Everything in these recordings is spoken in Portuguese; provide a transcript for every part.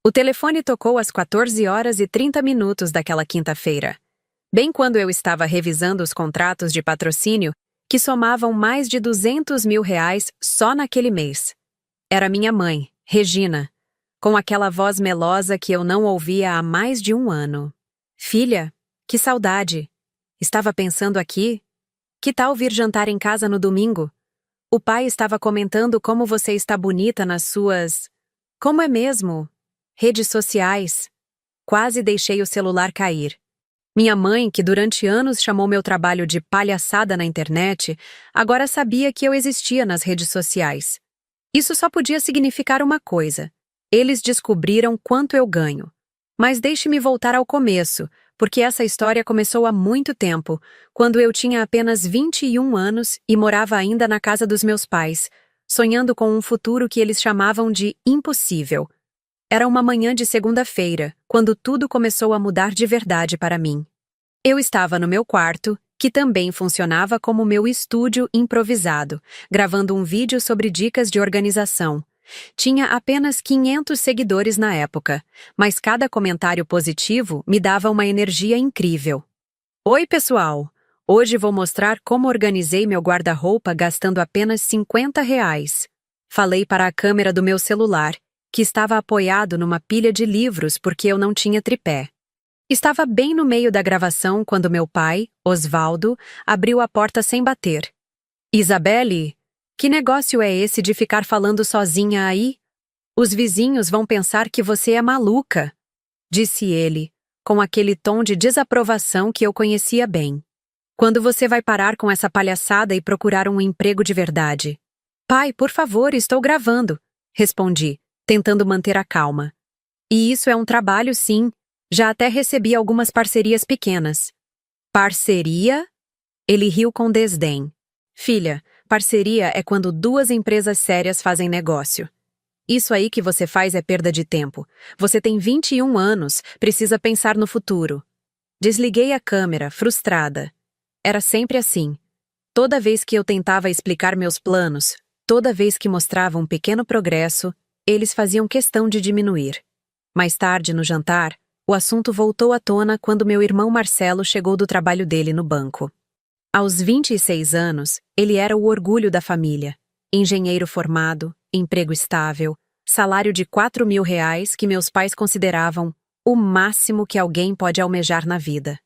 O telefone tocou às 14h30 daquela quinta-feira, bem quando eu estava revisando os contratos de patrocínio que somavam mais de R$ 200.000 só naquele mês. Era minha mãe, Regina, com aquela voz melosa que eu não ouvia há mais de um ano. Filha, que saudade! Estava pensando aqui. Que tal vir jantar em casa no domingo? O pai estava comentando como você está bonita nas suas... Como é mesmo? Redes sociais. Quase deixei o celular cair. Minha mãe, que durante anos chamou meu trabalho de palhaçada na internet, agora sabia que eu existia nas redes sociais. Isso só podia significar uma coisa. Eles descobriram quanto eu ganho. Mas deixe-me voltar ao começo, porque essa história começou há muito tempo, quando eu tinha apenas 21 anos e morava ainda na casa dos meus pais, sonhando com um futuro que eles chamavam de impossível. Era uma manhã de segunda-feira, quando tudo começou a mudar de verdade para mim. Eu estava no meu quarto, que também funcionava como meu estúdio improvisado, gravando um vídeo sobre dicas de organização. Tinha apenas 500 seguidores na época, mas cada comentário positivo me dava uma energia incrível. Oi, pessoal! Hoje vou mostrar como organizei meu guarda-roupa gastando apenas R$ 50. Falei para a câmera do meu celular, que estava apoiado numa pilha de livros porque eu não tinha tripé. Estava bem no meio da gravação quando meu pai, Osvaldo, abriu a porta sem bater. Isabelle, que negócio é esse de ficar falando sozinha aí? Os vizinhos vão pensar que você é maluca, disse ele, com aquele tom de desaprovação que eu conhecia bem. Quando você vai parar com essa palhaçada e procurar um emprego de verdade? Pai, por favor, estou gravando, respondi, tentando manter a calma. E isso é um trabalho, sim. Já até recebi algumas parcerias pequenas. Parceria? Ele riu com desdém. Filha, parceria é quando duas empresas sérias fazem negócio. Isso aí que você faz é perda de tempo. Você tem 21 anos, precisa pensar no futuro. Desliguei a câmera, frustrada. Era sempre assim. Toda vez que eu tentava explicar meus planos, toda vez que mostrava um pequeno progresso, eles faziam questão de diminuir. Mais tarde, no jantar, o assunto voltou à tona quando meu irmão Marcelo chegou do trabalho dele no banco. Aos 26 anos, ele era o orgulho da família. Engenheiro formado, emprego estável, salário de R$ 4.000 que meus pais consideravam o máximo que alguém pode almejar na vida.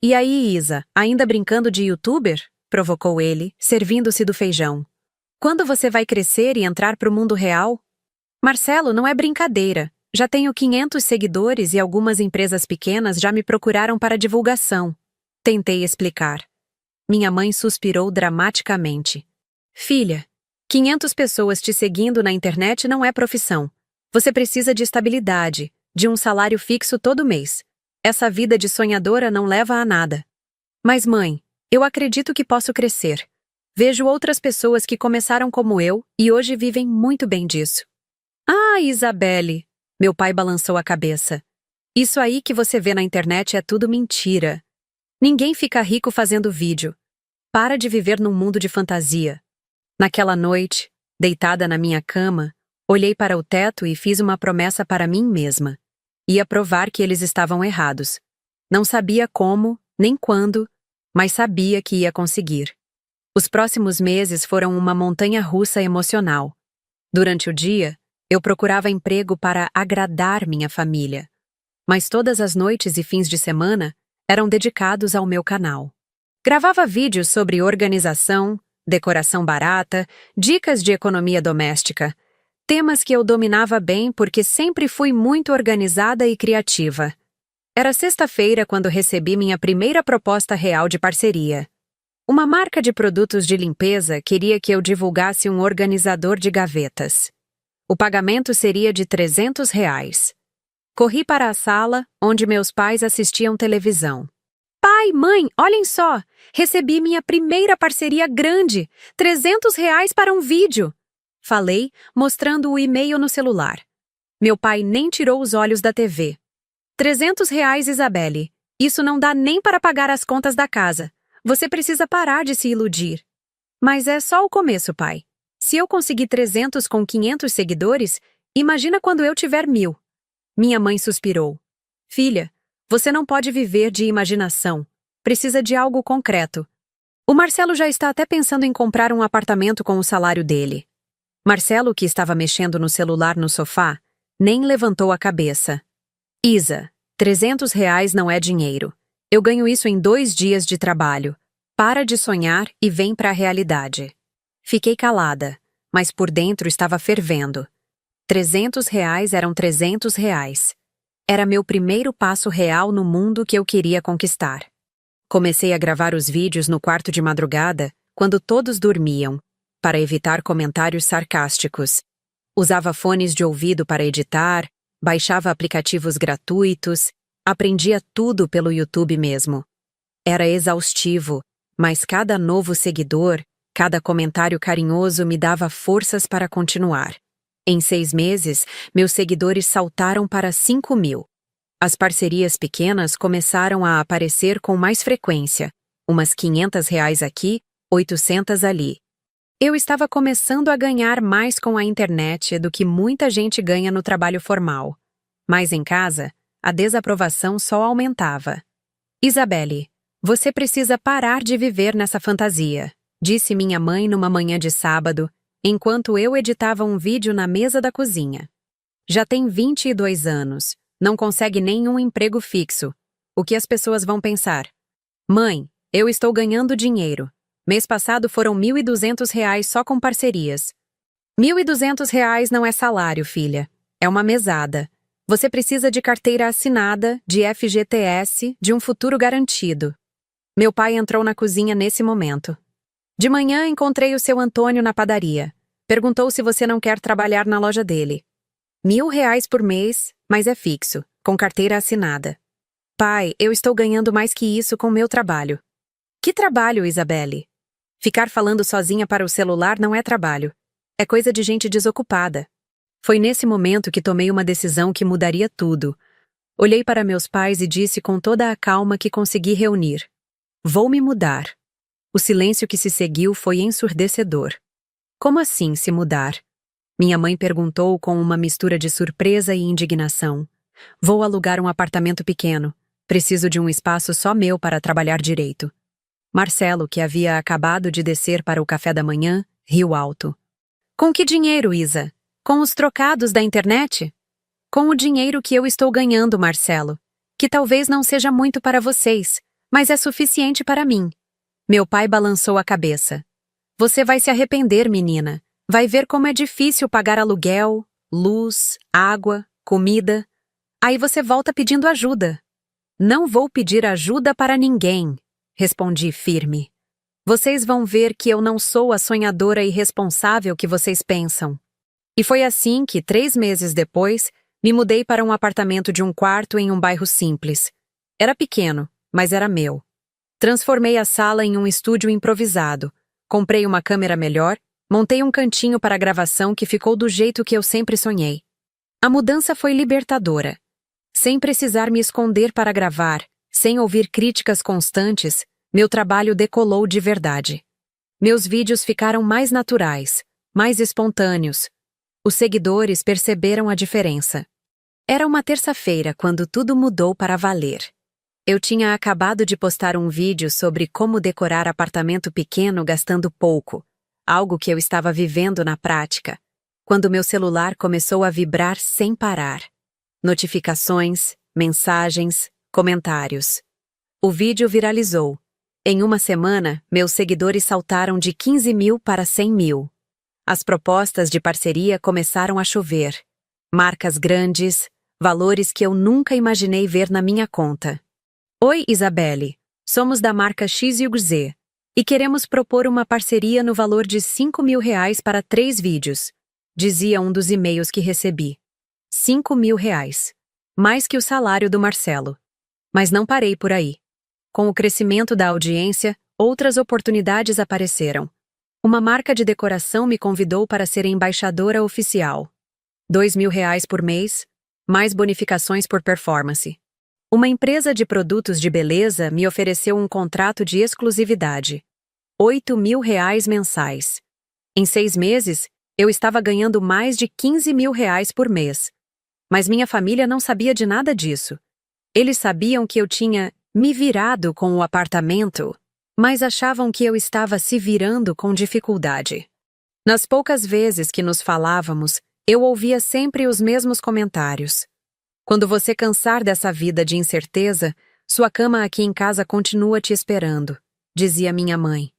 E aí, Isa, ainda brincando de youtuber? Provocou ele, servindo-se do feijão. Quando você vai crescer e entrar para o mundo real? Marcelo, não é brincadeira. Já tenho 500 seguidores e algumas empresas pequenas já me procuraram para divulgação. Tentei explicar. Minha mãe suspirou dramaticamente. Filha, 500 pessoas te seguindo na internet não é profissão. Você precisa de estabilidade, de um salário fixo todo mês. Essa vida de sonhadora não leva a nada. Mas mãe, eu acredito que posso crescer. Vejo outras pessoas que começaram como eu e hoje vivem muito bem disso. Ah, Isabelle! Meu pai balançou a cabeça. Isso aí que você vê na internet é tudo mentira. Ninguém fica rico fazendo vídeo. Para de viver num mundo de fantasia. Naquela noite, deitada na minha cama, olhei para o teto e fiz uma promessa para mim mesma. Ia provar que eles estavam errados. Não sabia como, nem quando, mas sabia que ia conseguir. Os próximos meses foram uma montanha-russa emocional. Durante o dia, eu procurava emprego para agradar minha família. Mas todas as noites e fins de semana eram dedicados ao meu canal. Gravava vídeos sobre organização, decoração barata, dicas de economia doméstica. Temas que eu dominava bem porque sempre fui muito organizada e criativa. Era sexta-feira quando recebi minha primeira proposta real de parceria. Uma marca de produtos de limpeza queria que eu divulgasse um organizador de gavetas. O pagamento seria de R$ 300. Corri para a sala, onde meus pais assistiam televisão. Pai, mãe, olhem só! Recebi minha primeira parceria grande! R$ 300 para um vídeo! Falei, mostrando o e-mail no celular. Meu pai nem tirou os olhos da TV. R$ 300, Isabelle. Isso não dá nem para pagar as contas da casa. Você precisa parar de se iludir. Mas é só o começo, pai. Se eu conseguir 300 com 500 seguidores, imagina quando eu tiver 1.000. Minha mãe suspirou. Filha, você não pode viver de imaginação. Precisa de algo concreto. O Marcelo já está até pensando em comprar um apartamento com o salário dele. Marcelo, que estava mexendo no celular no sofá, nem levantou a cabeça. Isa, R$ 300 não é dinheiro. Eu ganho isso em 2 dias de trabalho. Para de sonhar e vem para a realidade. Fiquei calada, mas por dentro estava fervendo. R$ 300 eram R$ 300. Era meu primeiro passo real no mundo que eu queria conquistar. Comecei a gravar os vídeos no quarto de madrugada, quando todos dormiam, para evitar comentários sarcásticos. Usava fones de ouvido para editar, baixava aplicativos gratuitos, aprendia tudo pelo YouTube mesmo. Era exaustivo, mas cada novo seguidor, cada comentário carinhoso me dava forças para continuar. Em 6 meses, meus seguidores saltaram para 5.000. As parcerias pequenas começaram a aparecer com mais frequência, umas R$ 500 aqui, 800 ali. Eu estava começando a ganhar mais com a internet do que muita gente ganha no trabalho formal. Mas em casa, a desaprovação só aumentava. Isabelle, você precisa parar de viver nessa fantasia, disse minha mãe numa manhã de sábado, enquanto eu editava um vídeo na mesa da cozinha. Já tem 22 anos, não consegue nenhum emprego fixo. O que as pessoas vão pensar? Mãe, eu estou ganhando dinheiro. Mês passado foram R$ 1.200 só com parcerias. R$ 1.200 não é salário, filha. É uma mesada. Você precisa de carteira assinada, de FGTS, de um futuro garantido. Meu pai entrou na cozinha nesse momento. De manhã encontrei o seu Antônio na padaria. Perguntou se você não quer trabalhar na loja dele. R$ 1.000 por mês, mas é fixo, com carteira assinada. Pai, eu estou ganhando mais que isso com meu trabalho. Que trabalho, Isabelle? Ficar falando sozinha para o celular não é trabalho. É coisa de gente desocupada. Foi nesse momento que tomei uma decisão que mudaria tudo. Olhei para meus pais e disse com toda a calma que consegui reunir. Vou me mudar. O silêncio que se seguiu foi ensurdecedor. Como assim se mudar? Minha mãe perguntou com uma mistura de surpresa e indignação. Vou alugar um apartamento pequeno. Preciso de um espaço só meu para trabalhar direito. Marcelo, que havia acabado de descer para o café da manhã, riu alto. Com que dinheiro, Isa? Com os trocados da internet? Com o dinheiro que eu estou ganhando, Marcelo. Que talvez não seja muito para vocês, mas é suficiente para mim. Meu pai balançou a cabeça. Você vai se arrepender, menina. Vai ver como é difícil pagar aluguel, luz, água, comida. Aí você volta pedindo ajuda. Não vou pedir ajuda para ninguém, respondi firme. Vocês vão ver que eu não sou a sonhadora irresponsável que vocês pensam. E foi assim que, 3 meses depois, me mudei para um apartamento de um quarto em um bairro simples. Era pequeno, mas era meu. Transformei a sala em um estúdio improvisado. Comprei uma câmera melhor, montei um cantinho para gravação que ficou do jeito que eu sempre sonhei. A mudança foi libertadora. Sem precisar me esconder para gravar, sem ouvir críticas constantes, meu trabalho decolou de verdade. Meus vídeos ficaram mais naturais, mais espontâneos. Os seguidores perceberam a diferença. Era uma terça-feira quando tudo mudou para valer. Eu tinha acabado de postar um vídeo sobre como decorar apartamento pequeno gastando pouco, algo que eu estava vivendo na prática, quando meu celular começou a vibrar sem parar. Notificações, mensagens, comentários. O vídeo viralizou. Em uma semana, meus seguidores saltaram de 15.000 para 100.000. As propostas de parceria começaram a chover. Marcas grandes, valores que eu nunca imaginei ver na minha conta. Oi, Isabelle. Somos da marca XYZ e queremos propor uma parceria no valor de R$ 5.000 para 3 vídeos, dizia um dos e-mails que recebi. R$ 5.000. Mais que o salário do Marcelo. Mas não parei por aí. Com o crescimento da audiência, outras oportunidades apareceram. Uma marca de decoração me convidou para ser embaixadora oficial. R$ 2.000 por mês, mais bonificações por performance. Uma empresa de produtos de beleza me ofereceu um contrato de exclusividade. R$ 8.000 mensais. Em 6 meses, eu estava ganhando mais de R$ 15.000 por mês. Mas minha família não sabia de nada disso. Eles sabiam que eu tinha me virado com o apartamento, mas achavam que eu estava se virando com dificuldade. Nas poucas vezes que nos falávamos, eu ouvia sempre os mesmos comentários. Quando você cansar dessa vida de incerteza, sua cama aqui em casa continua te esperando, dizia minha mãe.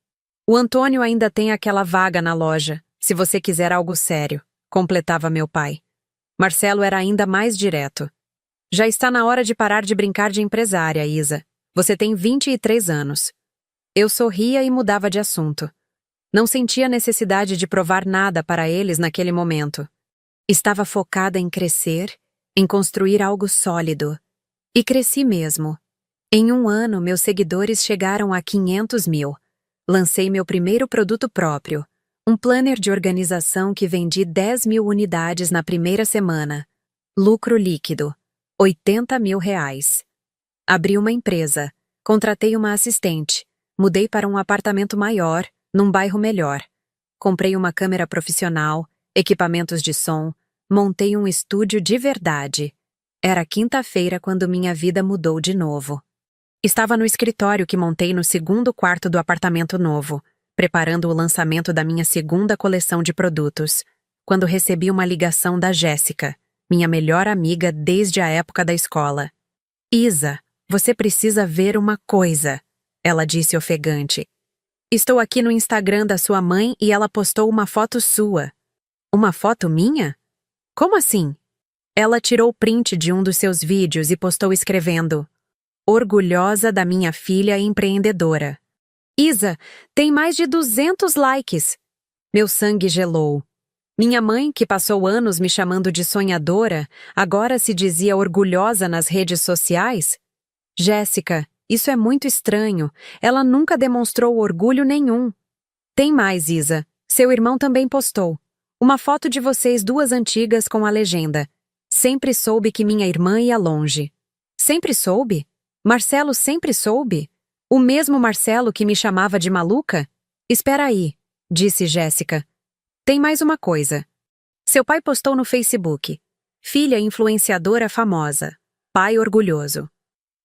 O Antônio ainda tem aquela vaga na loja, se você quiser algo sério, completava meu pai. Marcelo era ainda mais direto. Já está na hora de parar de brincar de empresária, Isa. Você tem 23 anos. Eu sorria e mudava de assunto. Não sentia necessidade de provar nada para eles naquele momento. Estava focada em crescer, em construir algo sólido. E cresci mesmo. Em um ano, meus seguidores chegaram a 500 mil. Lancei meu primeiro produto próprio, um planner de organização que vendi 10 mil unidades na primeira semana. Lucro líquido, R$ 80 mil. Abri uma empresa, contratei uma assistente, mudei para um apartamento maior, num bairro melhor. Comprei uma câmera profissional, equipamentos de som, montei um estúdio de verdade. Era quinta-feira quando minha vida mudou de novo. Estava no escritório que montei no segundo quarto do apartamento novo, preparando o lançamento da minha segunda coleção de produtos, quando recebi uma ligação da Jéssica, minha melhor amiga desde a época da escola. Isa, você precisa ver uma coisa, ela disse ofegante. Estou aqui no Instagram da sua mãe e ela postou uma foto sua. Uma foto minha? Como assim? Ela tirou print de um dos seus vídeos e postou escrevendo: orgulhosa da minha filha empreendedora. Isa, tem mais de 200 likes. Meu sangue gelou. Minha mãe, que passou anos me chamando de sonhadora, agora se dizia orgulhosa nas redes sociais? Jéssica, isso é muito estranho. Ela nunca demonstrou orgulho nenhum. Tem mais, Isa. Seu irmão também postou. Uma foto de vocês duas antigas com a legenda: sempre soube que minha irmã ia longe. Sempre soube? Marcelo sempre soube? O mesmo Marcelo que me chamava de maluca? Espera aí, disse Jéssica. Tem mais uma coisa. Seu pai postou no Facebook: filha influenciadora famosa. Pai orgulhoso.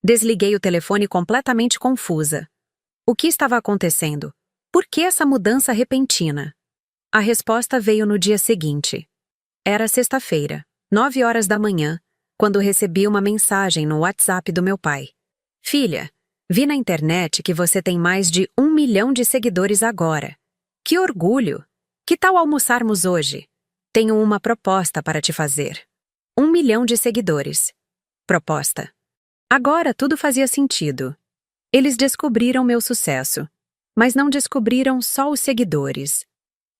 Desliguei o telefone completamente confusa. O que estava acontecendo? Por que essa mudança repentina? A resposta veio no dia seguinte. Era sexta-feira, 9 horas da manhã, quando recebi uma mensagem no WhatsApp do meu pai. Filha, vi na internet que você tem mais de 1 milhão de seguidores agora. Que orgulho! Que tal almoçarmos hoje? Tenho uma proposta para te fazer. 1 milhão de seguidores. Proposta. Agora tudo fazia sentido. Eles descobriram meu sucesso, mas não descobriram só os seguidores.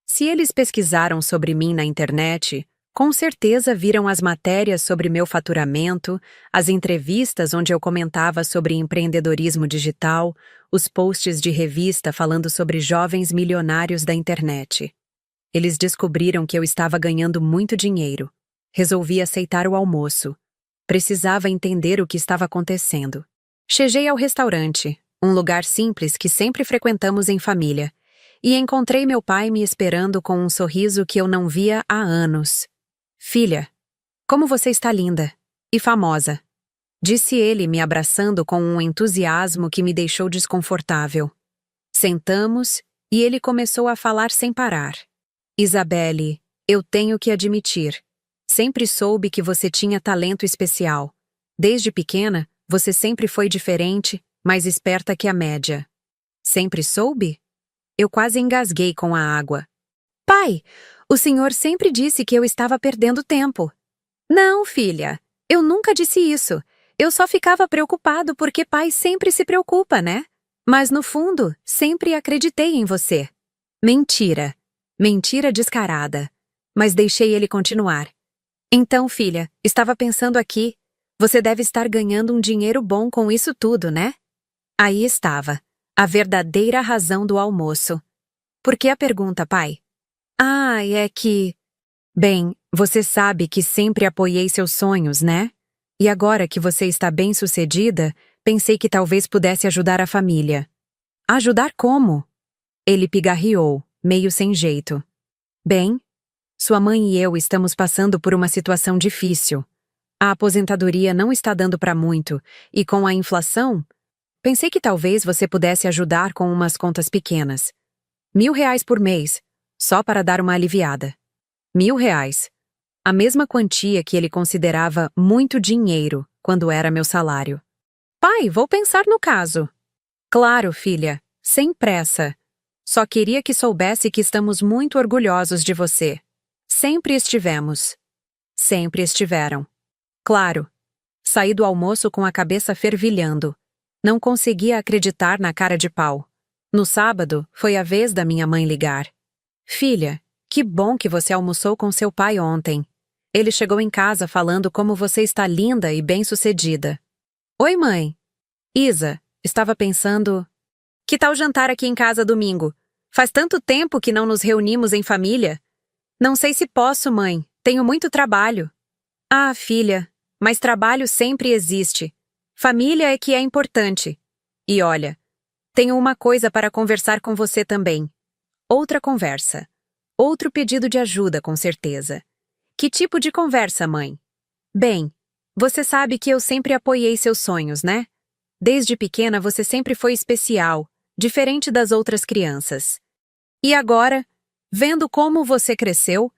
Se eles pesquisaram sobre mim na internet, com certeza viram as matérias sobre meu faturamento, as entrevistas onde eu comentava sobre empreendedorismo digital, os posts de revista falando sobre jovens milionários da internet. Eles descobriram que eu estava ganhando muito dinheiro. Resolvi aceitar o almoço. Precisava entender o que estava acontecendo. Cheguei ao restaurante, um lugar simples que sempre frequentamos em família, e encontrei meu pai me esperando com um sorriso que eu não via há anos. Filha, como você está linda e famosa, disse ele me abraçando com um entusiasmo que me deixou desconfortável. Sentamos e ele começou a falar sem parar. Isabelle, eu tenho que admitir, sempre soube que você tinha talento especial. Desde pequena, você sempre foi diferente, mais esperta que a média. Sempre soube? Eu quase engasguei com a água. Pai, o senhor sempre disse que eu estava perdendo tempo. Não, filha, eu nunca disse isso. Eu só ficava preocupado porque pai sempre se preocupa, né? Mas no fundo, sempre acreditei em você. Mentira. Mentira descarada. Mas deixei ele continuar. Então, filha, estava pensando aqui. Você deve estar ganhando um dinheiro bom com isso tudo, né? Aí estava. A verdadeira razão do almoço. Por que a pergunta, pai? Ah, é que... Bem, você sabe que sempre apoiei seus sonhos, né? E agora que você está bem-sucedida, pensei que talvez pudesse ajudar a família. Ajudar como? Ele pigarreou, meio sem jeito. Bem, sua mãe e eu estamos passando por uma situação difícil. A aposentadoria não está dando para muito, e com a inflação, pensei que talvez você pudesse ajudar com umas contas pequenas. R$ 1.000 por mês, só para dar uma aliviada. R$ 1.000. A mesma quantia que ele considerava muito dinheiro quando era meu salário. Pai, vou pensar no caso. Claro, filha, sem pressa. Só queria que soubesse que estamos muito orgulhosos de você. Sempre estivemos. Sempre estiveram. Claro. Saí do almoço com a cabeça fervilhando. Não conseguia acreditar na cara de pau. No sábado, foi a vez da minha mãe ligar. Filha, que bom que você almoçou com seu pai ontem. Ele chegou em casa falando como você está linda e bem-sucedida. Oi, mãe. Isa, estava pensando... Que tal jantar aqui em casa domingo? Faz tanto tempo que não nos reunimos em família. Não sei se posso, mãe. Tenho muito trabalho. Ah, filha, mas trabalho sempre existe. Família é que é importante. E olha, tenho uma coisa para conversar com você também. Outra conversa. Outro pedido de ajuda, com certeza. Que tipo de conversa, mãe? Bem, você sabe que eu sempre apoiei seus sonhos, né? Desde pequena você sempre foi especial, diferente das outras crianças. E agora, vendo como você cresceu,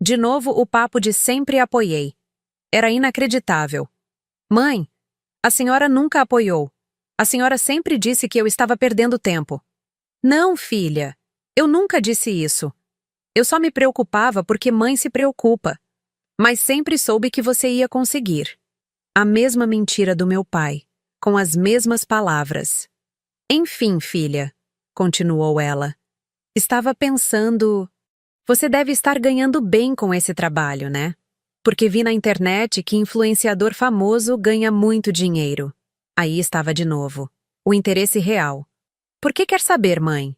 de novo o papo de sempre apoiei. Era inacreditável. Mãe, a senhora nunca apoiou. A senhora sempre disse que eu estava perdendo tempo. Não, filha, eu nunca disse isso. Eu só me preocupava porque mãe se preocupa. Mas sempre soube que você ia conseguir. A mesma mentira do meu pai, com as mesmas palavras. Enfim, filha, continuou ela. Estava pensando... Você deve estar ganhando bem com esse trabalho, né? Porque vi na internet que influenciador famoso ganha muito dinheiro. Aí estava de novo. O interesse real. Por que quer saber, mãe?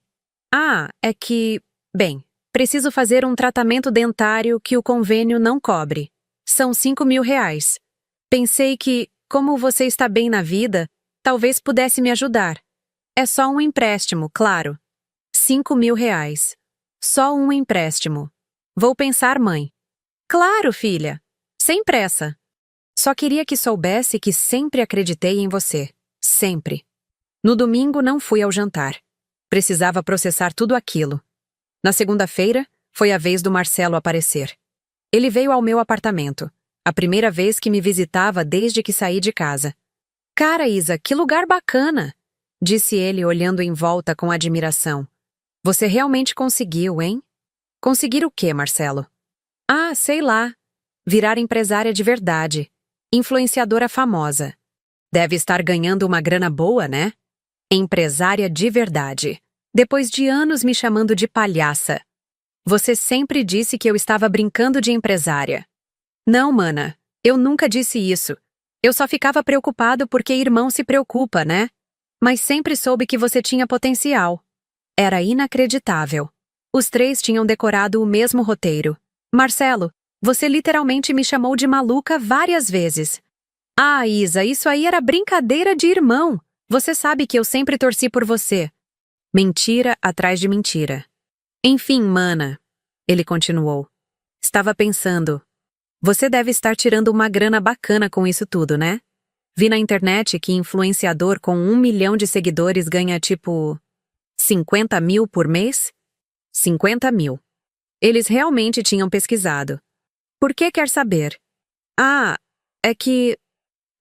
Ah, é que... Bem, preciso fazer um tratamento dentário que o convênio não cobre. São R$ 5.000. Pensei que, como você está bem na vida, talvez pudesse me ajudar. É só um empréstimo, claro. R$ 5.000. Só um empréstimo. Vou pensar, mãe. Claro, filha. Sem pressa. Só queria que soubesse que sempre acreditei em você. Sempre. No domingo não fui ao jantar. Precisava processar tudo aquilo. Na segunda-feira, foi a vez do Marcelo aparecer. Ele veio ao meu apartamento. A primeira vez que me visitava desde que saí de casa. Cara, Isa, que lugar bacana! Disse ele olhando em volta com admiração. Você realmente conseguiu, hein? Conseguir o quê, Marcelo? Ah, sei lá. Virar empresária de verdade. Influenciadora famosa. Deve estar ganhando uma grana boa, né? Empresária de verdade. Depois de anos me chamando de palhaça. Você sempre disse que eu estava brincando de empresária. Não, mana. Eu nunca disse isso. Eu só ficava preocupado porque irmão se preocupa, né? Mas sempre soube que você tinha potencial. Era inacreditável. Os três tinham decorado o mesmo roteiro. Marcelo, você literalmente me chamou de maluca várias vezes. Ah, Isa, isso aí era brincadeira de irmão. Você sabe que eu sempre torci por você. Mentira atrás de mentira. Enfim, mana, ele continuou. Estava pensando. Você deve estar tirando uma grana bacana com isso tudo, né? Vi na internet que influenciador com 1 milhão de seguidores ganha tipo 50 mil por mês? 50 mil. Eles realmente tinham pesquisado. Por que quer saber? Ah, é que...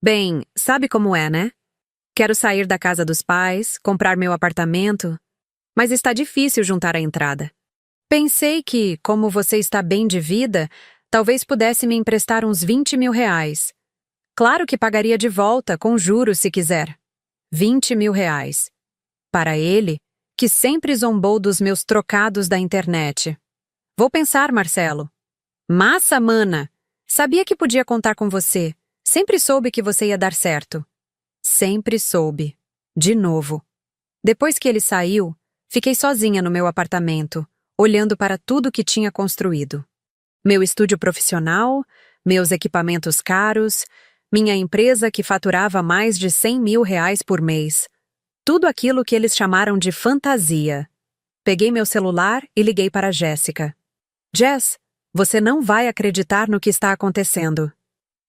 Bem, sabe como é, né? Quero sair da casa dos pais, comprar meu apartamento, mas está difícil juntar a entrada. Pensei que, como você está bem de vida, talvez pudesse me emprestar uns R$ 20.000. Claro que pagaria de volta, com juros se quiser. R$ 20.000. Para ele, que sempre zombou dos meus trocados da internet. Vou pensar, Marcelo. Massa, mana! Sabia que podia contar com você. Sempre soube que você ia dar certo. Sempre soube. De novo. Depois que ele saiu, fiquei sozinha no meu apartamento, olhando para tudo que tinha construído. Meu estúdio profissional, meus equipamentos caros, minha empresa que faturava mais de R$ 100.000 por mês. Tudo aquilo que eles chamaram de fantasia. Peguei meu celular e liguei para Jéssica. Jess, você não vai acreditar no que está acontecendo.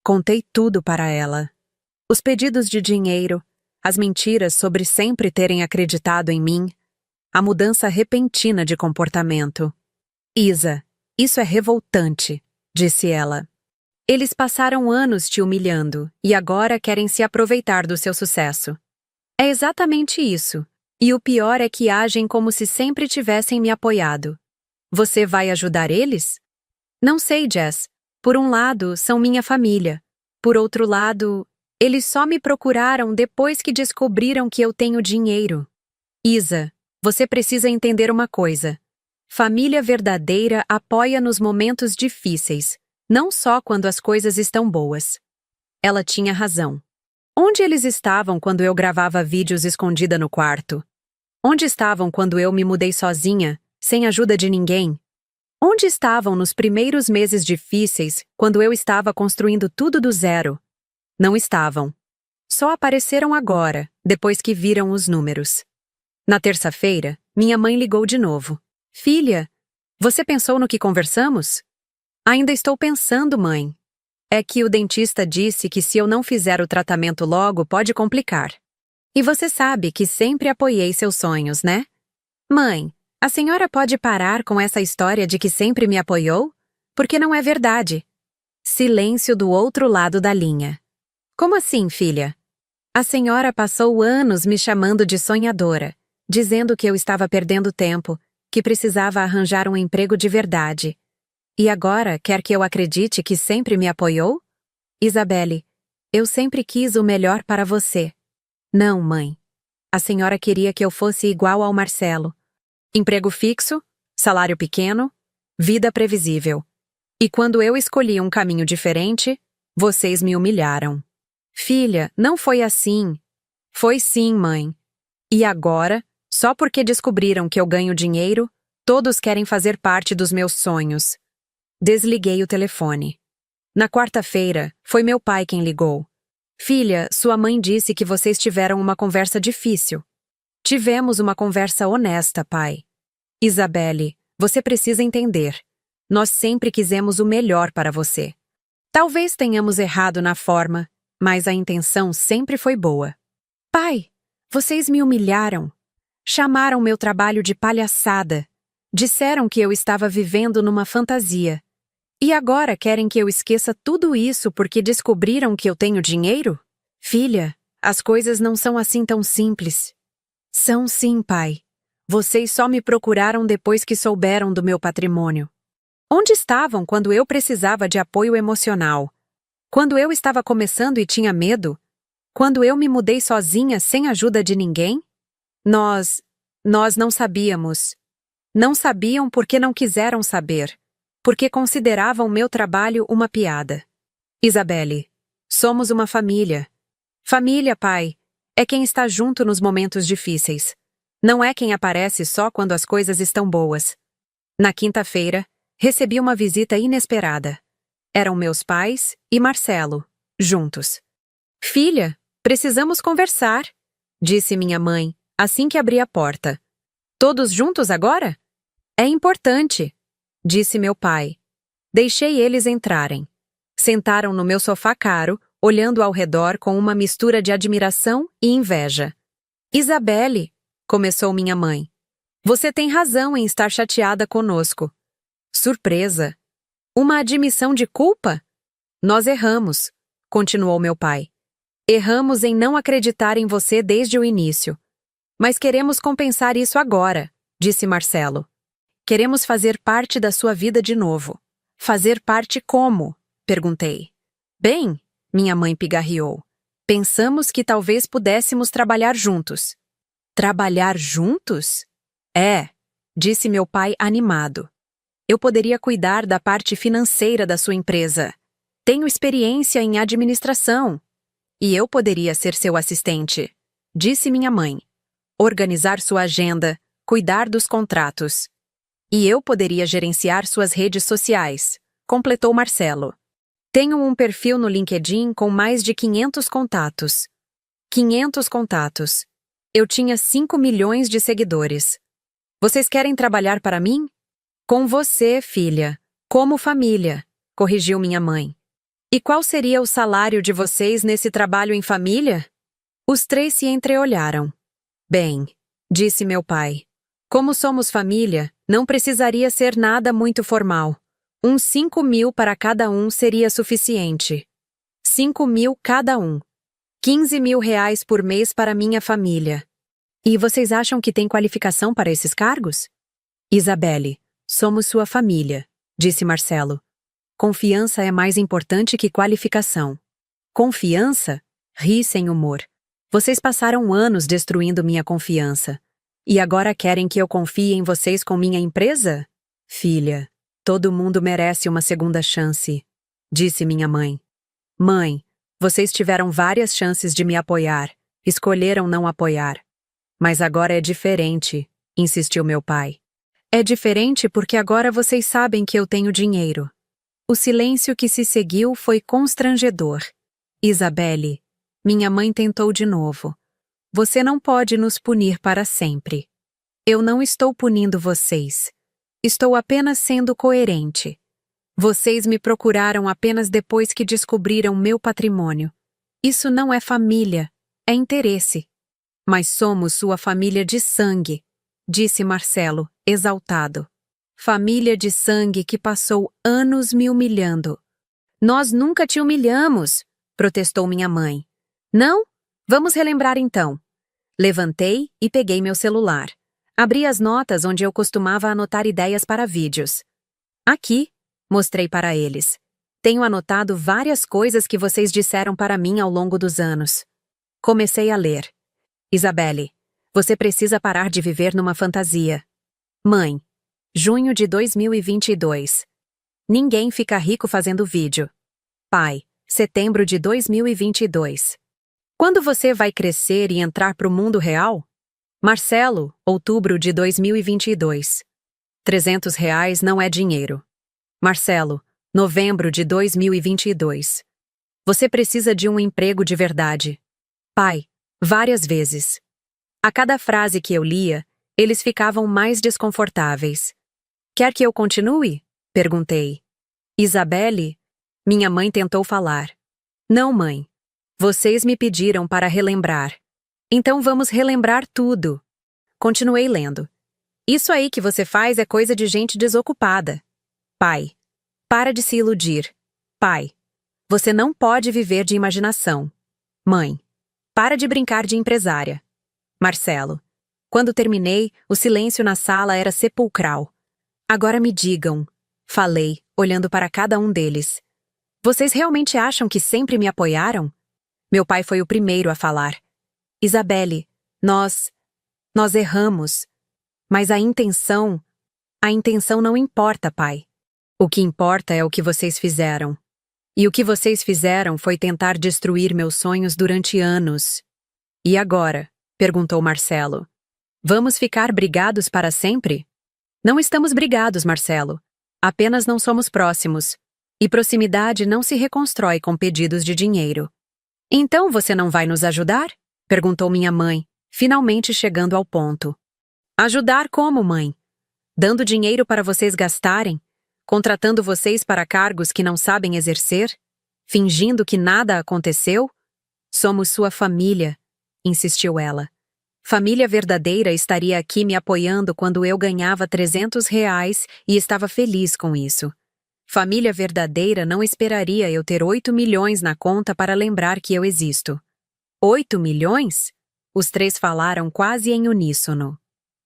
Contei tudo para ela. Os pedidos de dinheiro, as mentiras sobre sempre terem acreditado em mim, a mudança repentina de comportamento. Isa, isso é revoltante, disse ela. Eles passaram anos te humilhando e agora querem se aproveitar do seu sucesso. É exatamente isso. E o pior é que agem como se sempre tivessem me apoiado. Você vai ajudar eles? Não sei, Jess. Por um lado, são minha família. Por outro lado, eles só me procuraram depois que descobriram que eu tenho dinheiro. Isa, você precisa entender uma coisa. Família verdadeira apoia nos momentos difíceis, não só quando as coisas estão boas. Ela tinha razão. Onde eles estavam quando eu gravava vídeos escondida no quarto? Onde estavam quando eu me mudei sozinha, sem ajuda de ninguém? Onde estavam nos primeiros meses difíceis, quando eu estava construindo tudo do zero? Não estavam. Só apareceram agora, depois que viram os números. Na terça-feira, minha mãe ligou de novo. Filha, você pensou no que conversamos? Ainda estou pensando, mãe. É que o dentista disse que se eu não fizer o tratamento logo, pode complicar. E você sabe que sempre apoiei seus sonhos, né? Mãe, a senhora pode parar com essa história de que sempre me apoiou? Porque não é verdade. Silêncio do outro lado da linha. Como assim, filha? A senhora passou anos me chamando de sonhadora, dizendo que eu estava perdendo tempo, que precisava arranjar um emprego de verdade. E agora quer que eu acredite que sempre me apoiou? Isabelle, eu sempre quis o melhor para você. Não, mãe. A senhora queria que eu fosse igual ao Marcelo. Emprego fixo, salário pequeno, vida previsível. E quando eu escolhi um caminho diferente, vocês me humilharam. Filha, não foi assim. Foi sim, mãe. E agora, só porque descobriram que eu ganho dinheiro, todos querem fazer parte dos meus sonhos. Desliguei o telefone. Na quarta-feira, foi meu pai quem ligou. Filha, sua mãe disse que vocês tiveram uma conversa difícil. Tivemos uma conversa honesta, pai. Isabelle, você precisa entender. Nós sempre quisemos o melhor para você. Talvez tenhamos errado na forma, mas a intenção sempre foi boa. Pai, vocês me humilharam. Chamaram meu trabalho de palhaçada. Disseram que eu estava vivendo numa fantasia. E agora querem que eu esqueça tudo isso porque descobriram que eu tenho dinheiro? Filha, as coisas não são assim tão simples. São sim, pai. Vocês só me procuraram depois que souberam do meu patrimônio. Onde estavam quando eu precisava de apoio emocional? Quando eu estava começando e tinha medo? Quando eu me mudei sozinha sem ajuda de ninguém? Nós não sabíamos. Não sabiam porque não quiseram saber. Porque consideravam meu trabalho uma piada. Isabelle, somos uma família. Família, pai, é quem está junto nos momentos difíceis. Não é quem aparece só quando as coisas estão boas. Na quinta-feira, recebi uma visita inesperada. Eram meus pais e Marcelo, juntos. Filha, precisamos conversar, disse minha mãe, assim que abri a porta. Todos juntos agora? É importante, disse meu pai. Deixei eles entrarem. Sentaram no meu sofá caro, olhando ao redor com uma mistura de admiração e inveja. Isabelle, começou minha mãe. Você tem razão em estar chateada conosco. Surpresa. Uma admissão de culpa? Nós erramos, continuou meu pai. Erramos em não acreditar em você desde o início. Mas queremos compensar isso agora, disse Marcelo. Queremos fazer parte da sua vida de novo. Fazer parte como? Perguntei. Bem, minha mãe pigarreou. Pensamos que talvez pudéssemos trabalhar juntos. Trabalhar juntos? É, disse meu pai animado. Eu poderia cuidar da parte financeira da sua empresa. Tenho experiência em administração. E eu poderia ser seu assistente, disse minha mãe. Organizar sua agenda, cuidar dos contratos. E eu poderia gerenciar suas redes sociais, completou Marcelo. Tenho um perfil no LinkedIn com mais de 500 contatos. 500 contatos. Eu tinha 5 milhões de seguidores. Vocês querem trabalhar para mim? Com você, filha. Como família, corrigiu minha mãe. E qual seria o salário de vocês nesse trabalho em família? Os três se entreolharam. Bem, disse meu pai. Como somos família, não precisaria ser nada muito formal. Uns 5.000 para cada um seria suficiente. 5.000 cada um. 15.000 reais por mês para minha família. E vocês acham que tem qualificação para esses cargos? Isabelle, somos sua família, disse Marcelo. Confiança é mais importante que qualificação. Confiança? Ri sem humor. Vocês passaram anos destruindo minha confiança. E agora querem que eu confie em vocês com minha empresa? Filha, todo mundo merece uma segunda chance, disse minha mãe. Mãe, vocês tiveram várias chances de me apoiar. Escolheram não apoiar. Mas agora é diferente, insistiu meu pai. É diferente porque agora vocês sabem que eu tenho dinheiro. O silêncio que se seguiu foi constrangedor. Isabelle, minha mãe tentou de novo. Você não pode nos punir para sempre. Eu não estou punindo vocês. Estou apenas sendo coerente. Vocês me procuraram apenas depois que descobriram meu patrimônio. Isso não é família, é interesse. Mas somos sua família de sangue, disse Marcelo, exaltado. Família de sangue que passou anos me humilhando. Nós nunca te humilhamos, protestou minha mãe. Não? Vamos relembrar então. Levantei e peguei meu celular. Abri as notas onde eu costumava anotar ideias para vídeos. Aqui, mostrei para eles. Tenho anotado várias coisas que vocês disseram para mim ao longo dos anos. Comecei a ler. Isabelle, você precisa parar de viver numa fantasia. Mãe, junho de 2022. Ninguém fica rico fazendo vídeo. Pai, setembro de 2022. Quando você vai crescer e entrar para o mundo real? Marcelo, outubro de 2022. R$ 300 não é dinheiro. Marcelo, novembro de 2022. Você precisa de um emprego de verdade. Pai, várias vezes. A cada frase que eu lia, eles ficavam mais desconfortáveis. Quer que eu continue? Perguntei. Isabelle? Minha mãe tentou falar. Não, mãe. Vocês me pediram para relembrar. Então vamos relembrar tudo. Continuei lendo. Isso aí que você faz é coisa de gente desocupada. Pai, para de se iludir. Pai, você não pode viver de imaginação. Mãe, para de brincar de empresária. Marcelo, quando terminei, o silêncio na sala era sepulcral. Agora me digam, falei, olhando para cada um deles. Vocês realmente acham que sempre me apoiaram? Meu pai foi o primeiro a falar. Isabelle, nós erramos. Mas a intenção não importa, pai. O que importa é o que vocês fizeram. E o que vocês fizeram foi tentar destruir meus sonhos durante anos. E agora? Perguntou Marcelo. Vamos ficar brigados para sempre? Não estamos brigados, Marcelo. Apenas não somos próximos. E proximidade não se reconstrói com pedidos de dinheiro. Então você não vai nos ajudar? Perguntou minha mãe, finalmente chegando ao ponto. Ajudar como, mãe? Dando dinheiro para vocês gastarem? Contratando vocês para cargos que não sabem exercer? Fingindo que nada aconteceu? Somos sua família, insistiu ela. Família verdadeira estaria aqui me apoiando quando eu ganhava R$ 300 e estava feliz com isso. Família verdadeira não esperaria eu ter 8 milhões na conta para lembrar que eu existo. 8 milhões? Os três falaram quase em uníssono.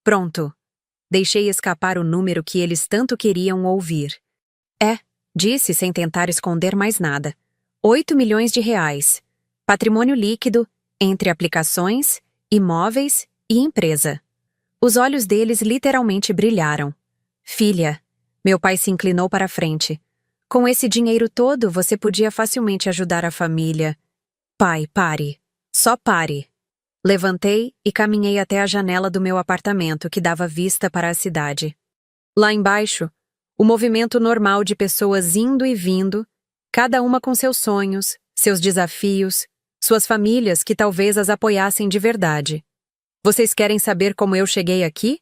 Pronto. Deixei escapar o número que eles tanto queriam ouvir. Disse sem tentar esconder mais nada. 8 milhões de reais. Patrimônio líquido, entre aplicações, imóveis e empresa. Os olhos deles literalmente brilharam. Filha, meu pai se inclinou para a frente. Com esse dinheiro todo, você podia facilmente ajudar a família. Pai, pare. Só pare. Levantei e caminhei até a janela do meu apartamento que dava vista para a cidade. Lá embaixo, o movimento normal de pessoas indo e vindo, cada uma com seus sonhos, seus desafios, suas famílias que talvez as apoiassem de verdade. Vocês querem saber como eu cheguei aqui?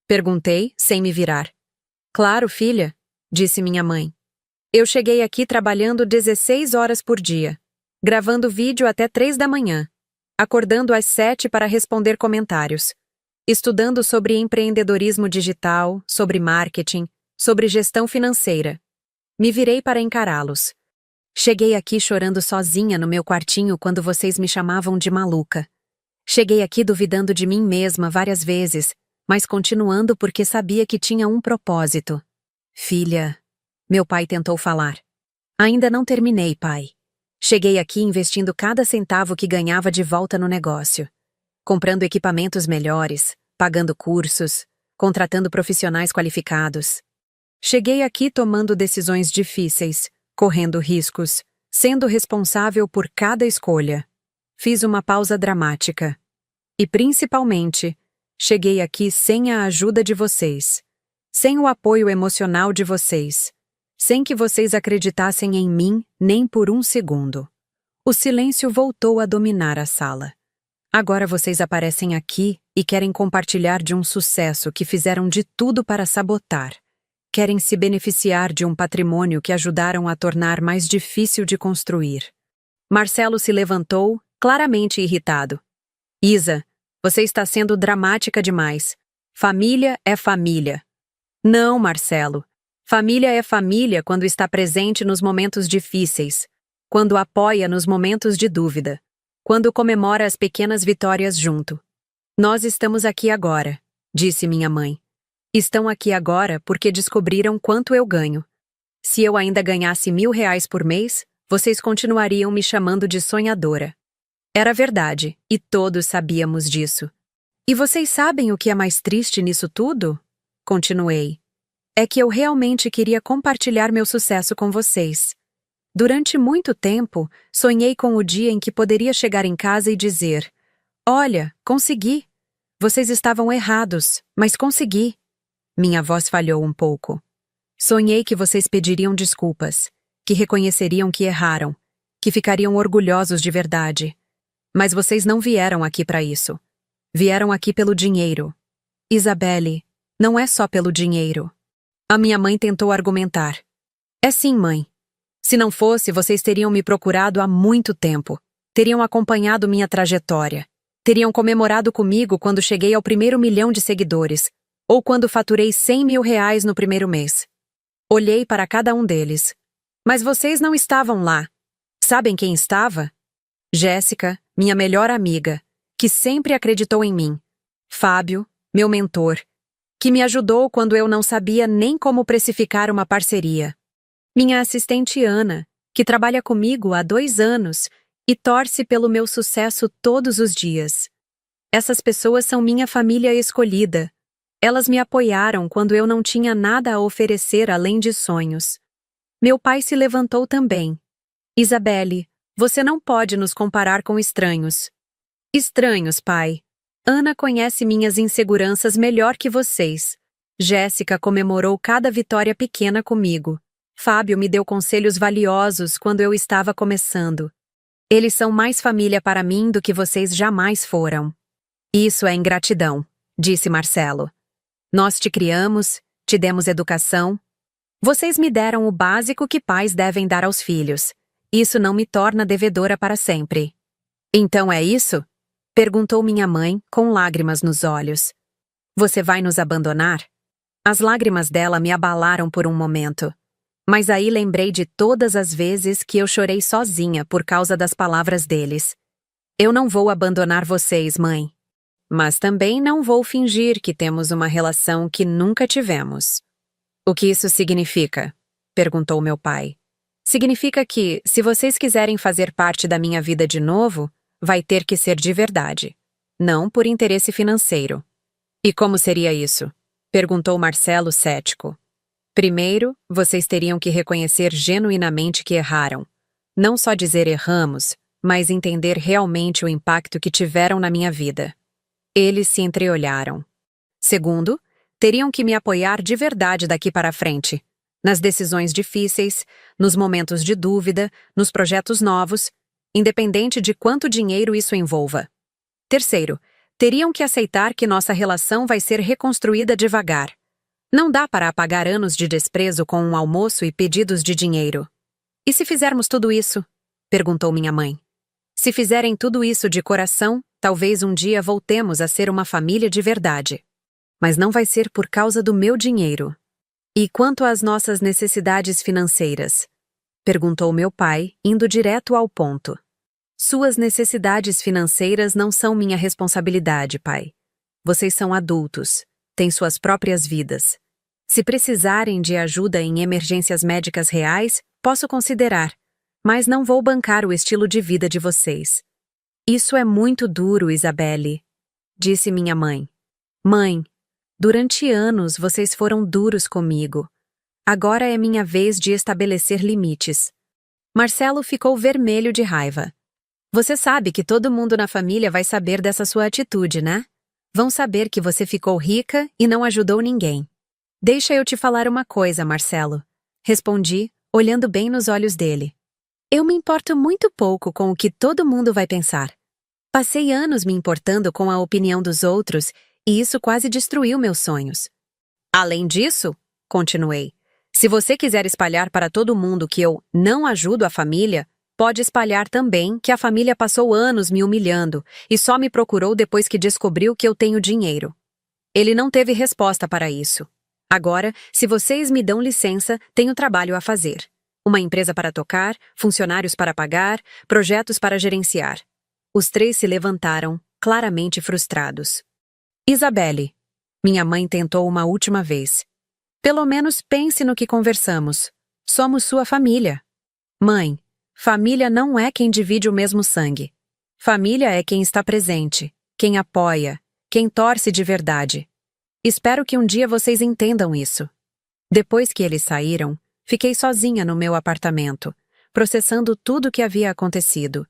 Perguntei, sem me virar. Claro, filha, disse minha mãe. Eu cheguei aqui trabalhando 16 horas por dia, gravando vídeo até 3 da manhã, acordando às 7 para responder comentários, estudando sobre empreendedorismo digital, sobre marketing, sobre gestão financeira. Me virei para encará-los. Cheguei aqui chorando sozinha no meu quartinho quando vocês me chamavam de maluca. Cheguei aqui duvidando de mim mesma várias vezes, mas continuando porque sabia que tinha um propósito. Filha, meu pai tentou falar. Ainda não terminei, pai. Cheguei aqui investindo cada centavo que ganhava de volta no negócio. Comprando equipamentos melhores, pagando cursos, contratando profissionais qualificados. Cheguei aqui tomando decisões difíceis, correndo riscos, sendo responsável por cada escolha. Fiz uma pausa dramática. E, principalmente, cheguei aqui sem a ajuda de vocês, sem o apoio emocional de vocês, sem que vocês acreditassem em mim nem por um segundo. O silêncio voltou a dominar a sala. Agora vocês aparecem aqui e querem compartilhar de um sucesso que fizeram de tudo para sabotar. Querem se beneficiar de um patrimônio que ajudaram a tornar mais difícil de construir. Marcelo se levantou, claramente irritado. Isa, você está sendo dramática demais. Família é família. Não, Marcelo. Família é família quando está presente nos momentos difíceis, quando apoia nos momentos de dúvida, quando comemora as pequenas vitórias junto. Nós estamos aqui agora, disse minha mãe. Estão aqui agora porque descobriram quanto eu ganho. Se eu ainda ganhasse R$ 1.000 por mês, vocês continuariam me chamando de sonhadora. Era verdade, e todos sabíamos disso. E vocês sabem o que é mais triste nisso tudo? Continuei. É que eu realmente queria compartilhar meu sucesso com vocês. Durante muito tempo, sonhei com o dia em que poderia chegar em casa e dizer: Olha, consegui. Vocês estavam errados, mas consegui. Minha voz falhou um pouco. Sonhei que vocês pediriam desculpas, que reconheceriam que erraram, que ficariam orgulhosos de verdade. Mas vocês não vieram aqui para isso. Vieram aqui pelo dinheiro. Isabelle, não é só pelo dinheiro. A minha mãe tentou argumentar. É sim, mãe. Se não fosse, vocês teriam me procurado há muito tempo. Teriam acompanhado minha trajetória. Teriam comemorado comigo quando cheguei ao primeiro 1.000.000 de seguidores, ou quando faturei R$ 100 mil no primeiro mês. Olhei para cada um deles. Mas vocês não estavam lá. Sabem quem estava? Jéssica, minha melhor amiga, que sempre acreditou em mim. Fábio, meu mentor, que me ajudou quando eu não sabia nem como precificar uma parceria. Minha assistente Ana, que trabalha comigo há 2 anos e torce pelo meu sucesso todos os dias. Essas pessoas são minha família escolhida. Elas me apoiaram quando eu não tinha nada a oferecer além de sonhos. Meu pai se levantou também. Isabelle, você não pode nos comparar com estranhos. Estranhos, pai. Ana conhece minhas inseguranças melhor que vocês. Jéssica comemorou cada vitória pequena comigo. Fábio me deu conselhos valiosos quando eu estava começando. Eles são mais família para mim do que vocês jamais foram. Isso é ingratidão, disse Marcelo. Nós te criamos, te demos educação. Vocês me deram o básico que pais devem dar aos filhos. Isso não me torna devedora para sempre. Então é isso? Perguntou minha mãe, com lágrimas nos olhos. Você vai nos abandonar? As lágrimas dela me abalaram por um momento. Mas aí lembrei de todas as vezes que eu chorei sozinha por causa das palavras deles. Eu não vou abandonar vocês, mãe. Mas também não vou fingir que temos uma relação que nunca tivemos. O que isso significa? Perguntou meu pai. Significa que, se vocês quiserem fazer parte da minha vida de novo, vai ter que ser de verdade, não por interesse financeiro. E como seria isso? Perguntou Marcelo cético. Primeiro, vocês teriam que reconhecer genuinamente que erraram. Não só dizer erramos, mas entender realmente o impacto que tiveram na minha vida. Eles se entreolharam. Segundo, teriam que me apoiar de verdade daqui para frente. Nas decisões difíceis, nos momentos de dúvida, nos projetos novos, independente de quanto dinheiro isso envolva. Terceiro, teriam que aceitar que nossa relação vai ser reconstruída devagar. Não dá para apagar anos de desprezo com um almoço e pedidos de dinheiro. E se fizermos tudo isso? Perguntou minha mãe. Se fizerem tudo isso de coração, talvez um dia voltemos a ser uma família de verdade. Mas não vai ser por causa do meu dinheiro. E quanto às nossas necessidades financeiras? Perguntou meu pai, indo direto ao ponto. Suas necessidades financeiras não são minha responsabilidade, pai. Vocês são adultos, têm suas próprias vidas. Se precisarem de ajuda em emergências médicas reais, posso considerar, mas não vou bancar o estilo de vida de vocês. Isso é muito duro, Isabelle, disse minha mãe. Mãe, durante anos vocês foram duros comigo. Agora é minha vez de estabelecer limites. Marcelo ficou vermelho de raiva. Você sabe que todo mundo na família vai saber dessa sua atitude, né? Vão saber que você ficou rica e não ajudou ninguém. Deixa eu te falar uma coisa, Marcelo. Respondi, olhando bem nos olhos dele. Eu me importo muito pouco com o que todo mundo vai pensar. Passei anos me importando com a opinião dos outros e isso quase destruiu meus sonhos. Além disso, continuei, se você quiser espalhar para todo mundo que eu não ajudo a família, pode espalhar também que a família passou anos me humilhando e só me procurou depois que descobriu que eu tenho dinheiro. Ele não teve resposta para isso. Agora, se vocês me dão licença, tenho trabalho a fazer. Uma empresa para tocar, funcionários para pagar, projetos para gerenciar. Os três se levantaram, claramente frustrados. Isabelle, minha mãe tentou uma última vez. Pelo menos pense no que conversamos. Somos sua família. Mãe, família não é quem divide o mesmo sangue. Família é quem está presente, quem apoia, quem torce de verdade. Espero que um dia vocês entendam isso. Depois que eles saíram, fiquei sozinha no meu apartamento, processando tudo o que havia acontecido.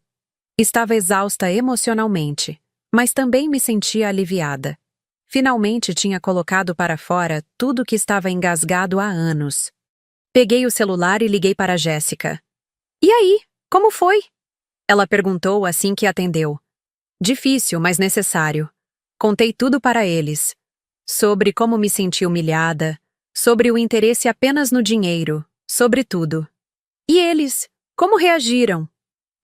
Estava exausta emocionalmente, mas também me sentia aliviada. Finalmente tinha colocado para fora tudo que estava engasgado há anos. Peguei o celular e liguei para Jéssica. E aí, como foi? Ela perguntou assim que atendeu. Difícil, mas necessário. Contei tudo para eles. Sobre como me senti humilhada, sobre o interesse apenas no dinheiro, sobre tudo. E eles? Como reagiram?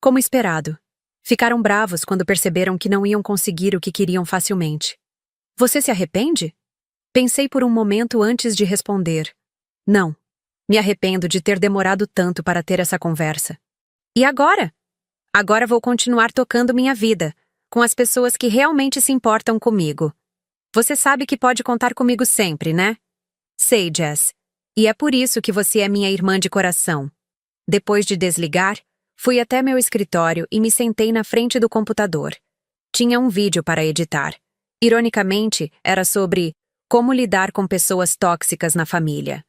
Como esperado. Ficaram bravos quando perceberam que não iam conseguir o que queriam facilmente. Você se arrepende? Pensei por um momento antes de responder. Não. Me arrependo de ter demorado tanto para ter essa conversa. E agora? Agora vou continuar tocando minha vida, com as pessoas que realmente se importam comigo. Você sabe que pode contar comigo sempre, né? Sei, Jess. E é por isso que você é minha irmã de coração. Depois de desligar, fui até meu escritório e me sentei na frente do computador. Tinha um vídeo para editar. Ironicamente, era sobre como lidar com pessoas tóxicas na família.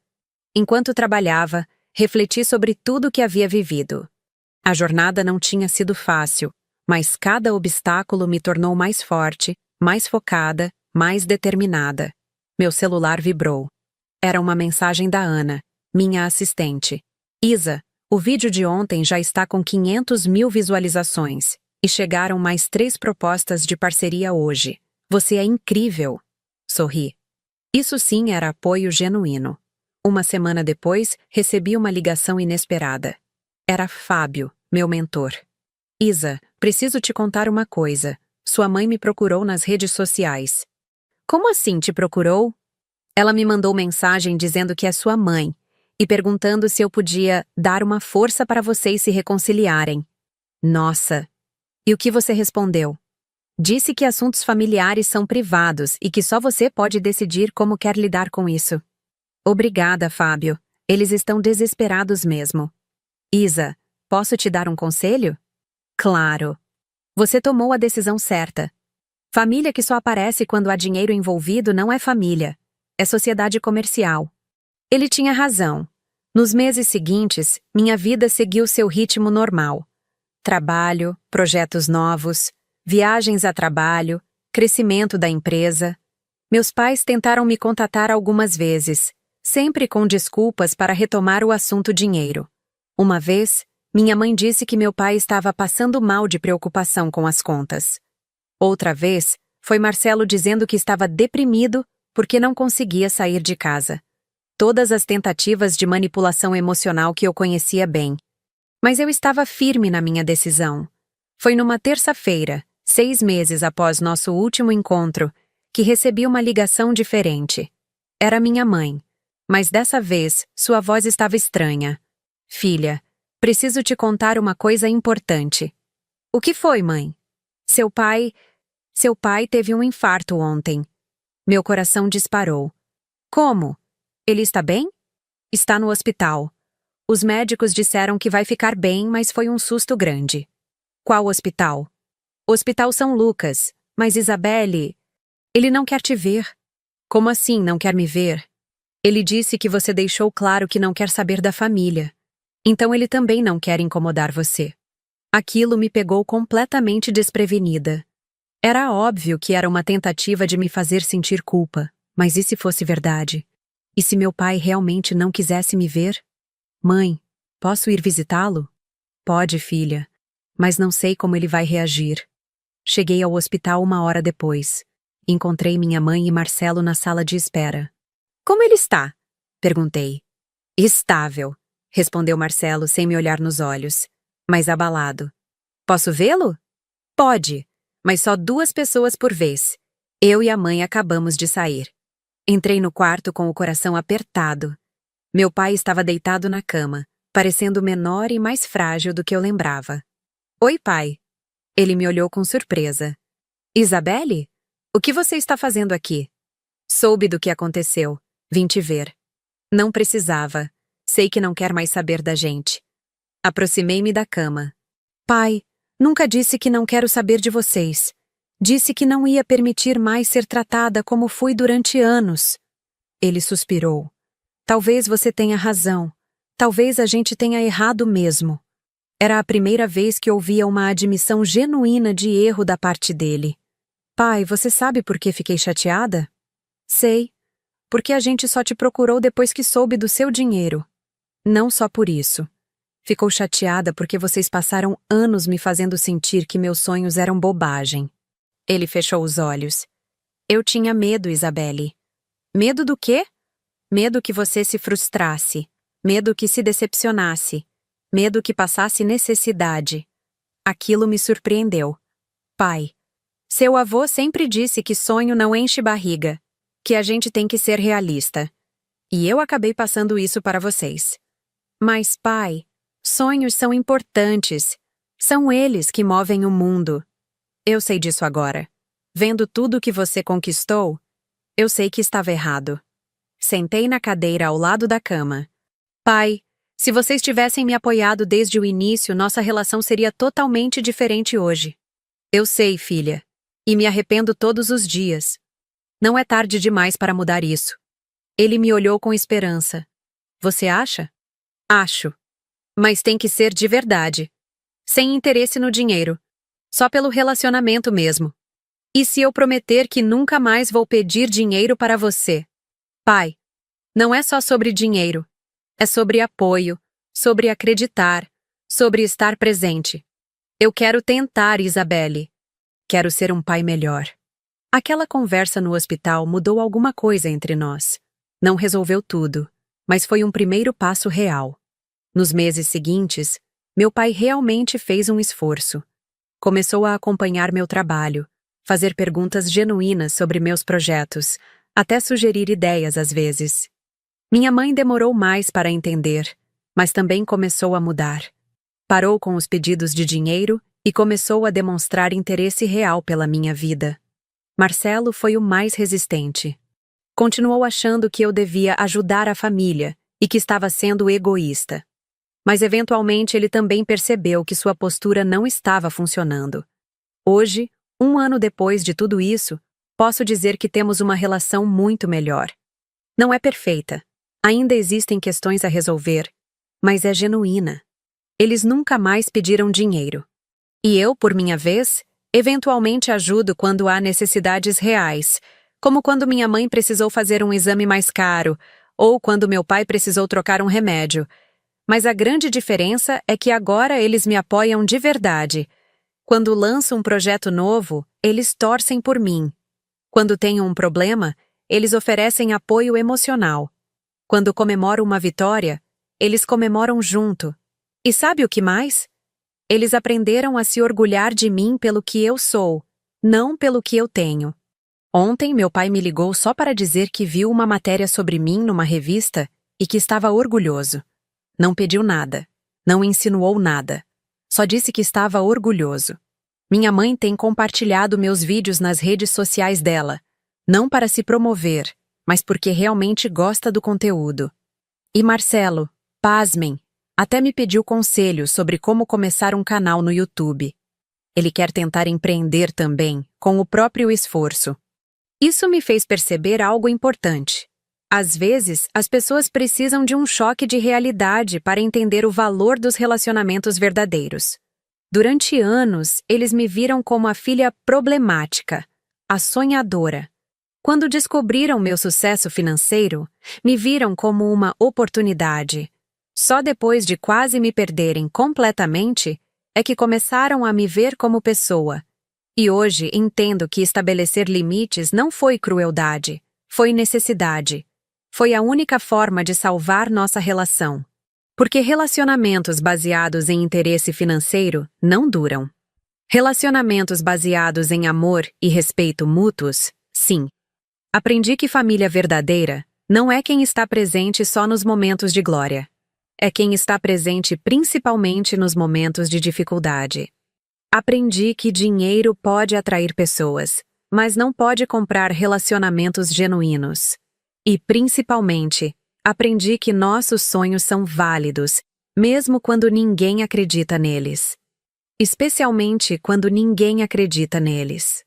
Enquanto trabalhava, refleti sobre tudo o que havia vivido. A jornada não tinha sido fácil, mas cada obstáculo me tornou mais forte, mais focada, mais determinada. Meu celular vibrou. Era uma mensagem da Ana, minha assistente. Isa, o vídeo de ontem já está com 500 mil visualizações e chegaram mais 3 propostas de parceria hoje. Você é incrível. Sorri. Isso sim era apoio genuíno. Uma semana depois, recebi uma ligação inesperada. Era Fábio, meu mentor. Isa, preciso te contar uma coisa. Sua mãe me procurou nas redes sociais. Como assim te procurou? Ela me mandou mensagem dizendo que é sua mãe e perguntando se eu podia dar uma força para vocês se reconciliarem. Nossa! E o que você respondeu? Disse que assuntos familiares são privados e que só você pode decidir como quer lidar com isso. Obrigada, Fábio. Eles estão desesperados mesmo. Isa, posso te dar um conselho? Claro. Você tomou a decisão certa. Família que só aparece quando há dinheiro envolvido não é família. É sociedade comercial. Ele tinha razão. Nos meses seguintes, minha vida seguiu seu ritmo normal. Trabalho, projetos novos, viagens a trabalho, crescimento da empresa. Meus pais tentaram me contatar algumas vezes, sempre com desculpas para retomar o assunto dinheiro. Uma vez, minha mãe disse que meu pai estava passando mal de preocupação com as contas. Outra vez, foi Marcelo dizendo que estava deprimido porque não conseguia sair de casa. Todas as tentativas de manipulação emocional que eu conhecia bem. Mas eu estava firme na minha decisão. Foi numa terça-feira, 6 meses após nosso último encontro, que recebi uma ligação diferente. Era minha mãe, mas dessa vez sua voz estava estranha. Filha, preciso te contar uma coisa importante. O que foi, mãe? Seu pai teve um infarto ontem. Meu coração disparou. Como? Ele está bem? Está no hospital. Os médicos disseram que vai ficar bem, mas foi um susto grande. Qual hospital? Hospital São Lucas. Mas Isabelle... Ele não quer te ver. Como assim não quer me ver? Ele disse que você deixou claro que não quer saber da família. Então ele também não quer incomodar você. Aquilo me pegou completamente desprevenida. Era óbvio que era uma tentativa de me fazer sentir culpa, mas e se fosse verdade? E se meu pai realmente não quisesse me ver? Mãe, posso ir visitá-lo? Pode, filha, mas não sei como ele vai reagir. Cheguei ao hospital 1 hora depois. Encontrei minha mãe e Marcelo na sala de espera. Como ele está? Perguntei. Estável, respondeu Marcelo sem me olhar nos olhos, mas abalado. Posso vê-lo? Pode, mas só 2 pessoas por vez. Eu e a mãe acabamos de sair. Entrei no quarto com o coração apertado. Meu pai estava deitado na cama, parecendo menor e mais frágil do que eu lembrava. Oi, pai. Ele me olhou com surpresa. Isabelle? O que você está fazendo aqui? Soube do que aconteceu. Vim te ver. Não precisava. Sei que não quer mais saber da gente. Aproximei-me da cama. Pai, nunca disse que não quero saber de vocês. Disse que não ia permitir mais ser tratada como fui durante anos. Ele suspirou. Talvez você tenha razão. Talvez a gente tenha errado mesmo. Era a primeira vez que ouvia uma admissão genuína de erro da parte dele. Pai, você sabe por que fiquei chateada? Sei. Porque a gente só te procurou depois que soube do seu dinheiro. Não só por isso. Ficou chateada porque vocês passaram anos me fazendo sentir que meus sonhos eram bobagem. Ele fechou os olhos. Eu tinha medo, Isabelle. Medo do quê? Medo que você se frustrasse. Medo que se decepcionasse. Medo que passasse necessidade. Aquilo me surpreendeu. Pai, seu avô sempre disse que sonho não enche barriga, que a gente tem que ser realista. E eu acabei passando isso para vocês. Mas, pai, sonhos são importantes. São eles que movem o mundo. Eu sei disso agora. Vendo tudo que você conquistou, eu sei que estava errado. Sentei na cadeira ao lado da cama. Pai, se vocês tivessem me apoiado desde o início, nossa relação seria totalmente diferente hoje. Eu sei, filha. E me arrependo todos os dias. Não é tarde demais para mudar isso. Ele me olhou com esperança. Você acha? Acho. Mas tem que ser de verdade. Sem interesse no dinheiro. Só pelo relacionamento mesmo. E se eu prometer que nunca mais vou pedir dinheiro para você? Pai, não é só sobre dinheiro. É sobre apoio, sobre acreditar, sobre estar presente. Eu quero tentar, Isabelle. Quero ser um pai melhor. Aquela conversa no hospital mudou alguma coisa entre nós. Não resolveu tudo, mas foi um primeiro passo real. Nos meses seguintes, meu pai realmente fez um esforço. Começou a acompanhar meu trabalho, fazer perguntas genuínas sobre meus projetos, até sugerir ideias às vezes. Minha mãe demorou mais para entender, mas também começou a mudar. Parou com os pedidos de dinheiro e começou a demonstrar interesse real pela minha vida. Marcelo foi o mais resistente. Continuou achando que eu devia ajudar a família e que estava sendo egoísta. Mas eventualmente ele também percebeu que sua postura não estava funcionando. Hoje, 1 ano depois de tudo isso, posso dizer que temos uma relação muito melhor. Não é perfeita. Ainda existem questões a resolver, mas é genuína. Eles nunca mais pediram dinheiro. E eu, por minha vez, eventualmente ajudo quando há necessidades reais, como quando minha mãe precisou fazer um exame mais caro, ou quando meu pai precisou trocar um remédio. Mas a grande diferença é que agora eles me apoiam de verdade. Quando lanço um projeto novo, eles torcem por mim. Quando tenho um problema, eles oferecem apoio emocional. Quando comemoro uma vitória, eles comemoram junto. E sabe o que mais? Eles aprenderam a se orgulhar de mim pelo que eu sou, não pelo que eu tenho. Ontem, meu pai me ligou só para dizer que viu uma matéria sobre mim numa revista e que estava orgulhoso. Não pediu nada, não insinuou nada. Só disse que estava orgulhoso. Minha mãe tem compartilhado meus vídeos nas redes sociais dela, não para se promover, mas porque realmente gosta do conteúdo. E Marcelo, pasmem, até me pediu conselhos sobre como começar um canal no YouTube. Ele quer tentar empreender também, com o próprio esforço. Isso me fez perceber algo importante. Às vezes, as pessoas precisam de um choque de realidade para entender o valor dos relacionamentos verdadeiros. Durante anos, eles me viram como a filha problemática, a sonhadora. Quando descobriram meu sucesso financeiro, me viram como uma oportunidade. Só depois de quase me perderem completamente, é que começaram a me ver como pessoa. E hoje entendo que estabelecer limites não foi crueldade, foi necessidade. Foi a única forma de salvar nossa relação. Porque relacionamentos baseados em interesse financeiro não duram. Relacionamentos baseados em amor e respeito mútuos, sim. Aprendi que família verdadeira não é quem está presente só nos momentos de glória. É quem está presente principalmente nos momentos de dificuldade. Aprendi que dinheiro pode atrair pessoas, mas não pode comprar relacionamentos genuínos. E, principalmente, aprendi que nossos sonhos são válidos, mesmo quando ninguém acredita neles. Especialmente quando ninguém acredita neles.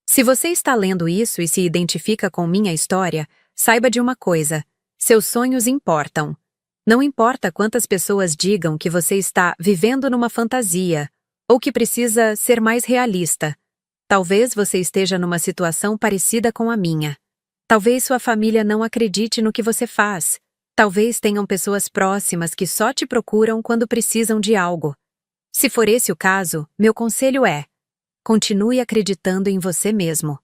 Se você está lendo isso e se identifica com minha história, saiba de uma coisa: seus sonhos importam. Não importa quantas pessoas digam que você está vivendo numa fantasia, ou que precisa ser mais realista. Talvez você esteja numa situação parecida com a minha. Talvez sua família não acredite no que você faz. Talvez tenham pessoas próximas que só te procuram quando precisam de algo. Se for esse o caso, meu conselho é: continue acreditando em você mesmo.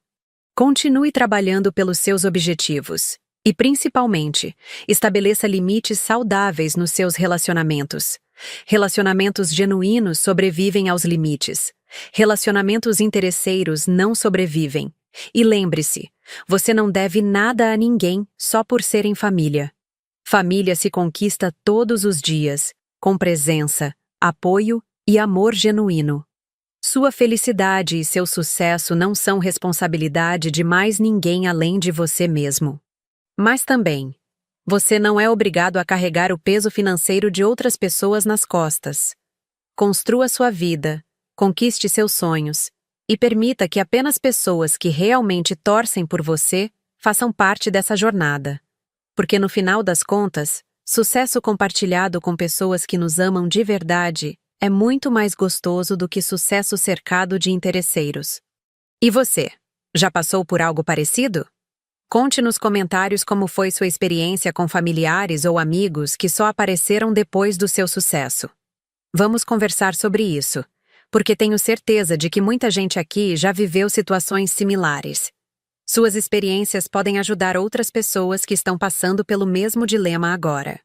Continue trabalhando pelos seus objetivos. E, principalmente, estabeleça limites saudáveis nos seus relacionamentos. Relacionamentos genuínos sobrevivem aos limites. Relacionamentos interesseiros não sobrevivem. E lembre-se, você não deve nada a ninguém só por serem família. Família se conquista todos os dias, com presença, apoio e amor genuíno. Sua felicidade e seu sucesso não são responsabilidade de mais ninguém além de você mesmo. Mas também, você não é obrigado a carregar o peso financeiro de outras pessoas nas costas. Construa sua vida, conquiste seus sonhos e permita que apenas pessoas que realmente torcem por você façam parte dessa jornada. Porque no final das contas, sucesso compartilhado com pessoas que nos amam de verdade é muito mais gostoso do que sucesso cercado de interesseiros. E você, já passou por algo parecido? Conte nos comentários como foi sua experiência com familiares ou amigos que só apareceram depois do seu sucesso. Vamos conversar sobre isso, porque tenho certeza de que muita gente aqui já viveu situações similares. Suas experiências podem ajudar outras pessoas que estão passando pelo mesmo dilema agora.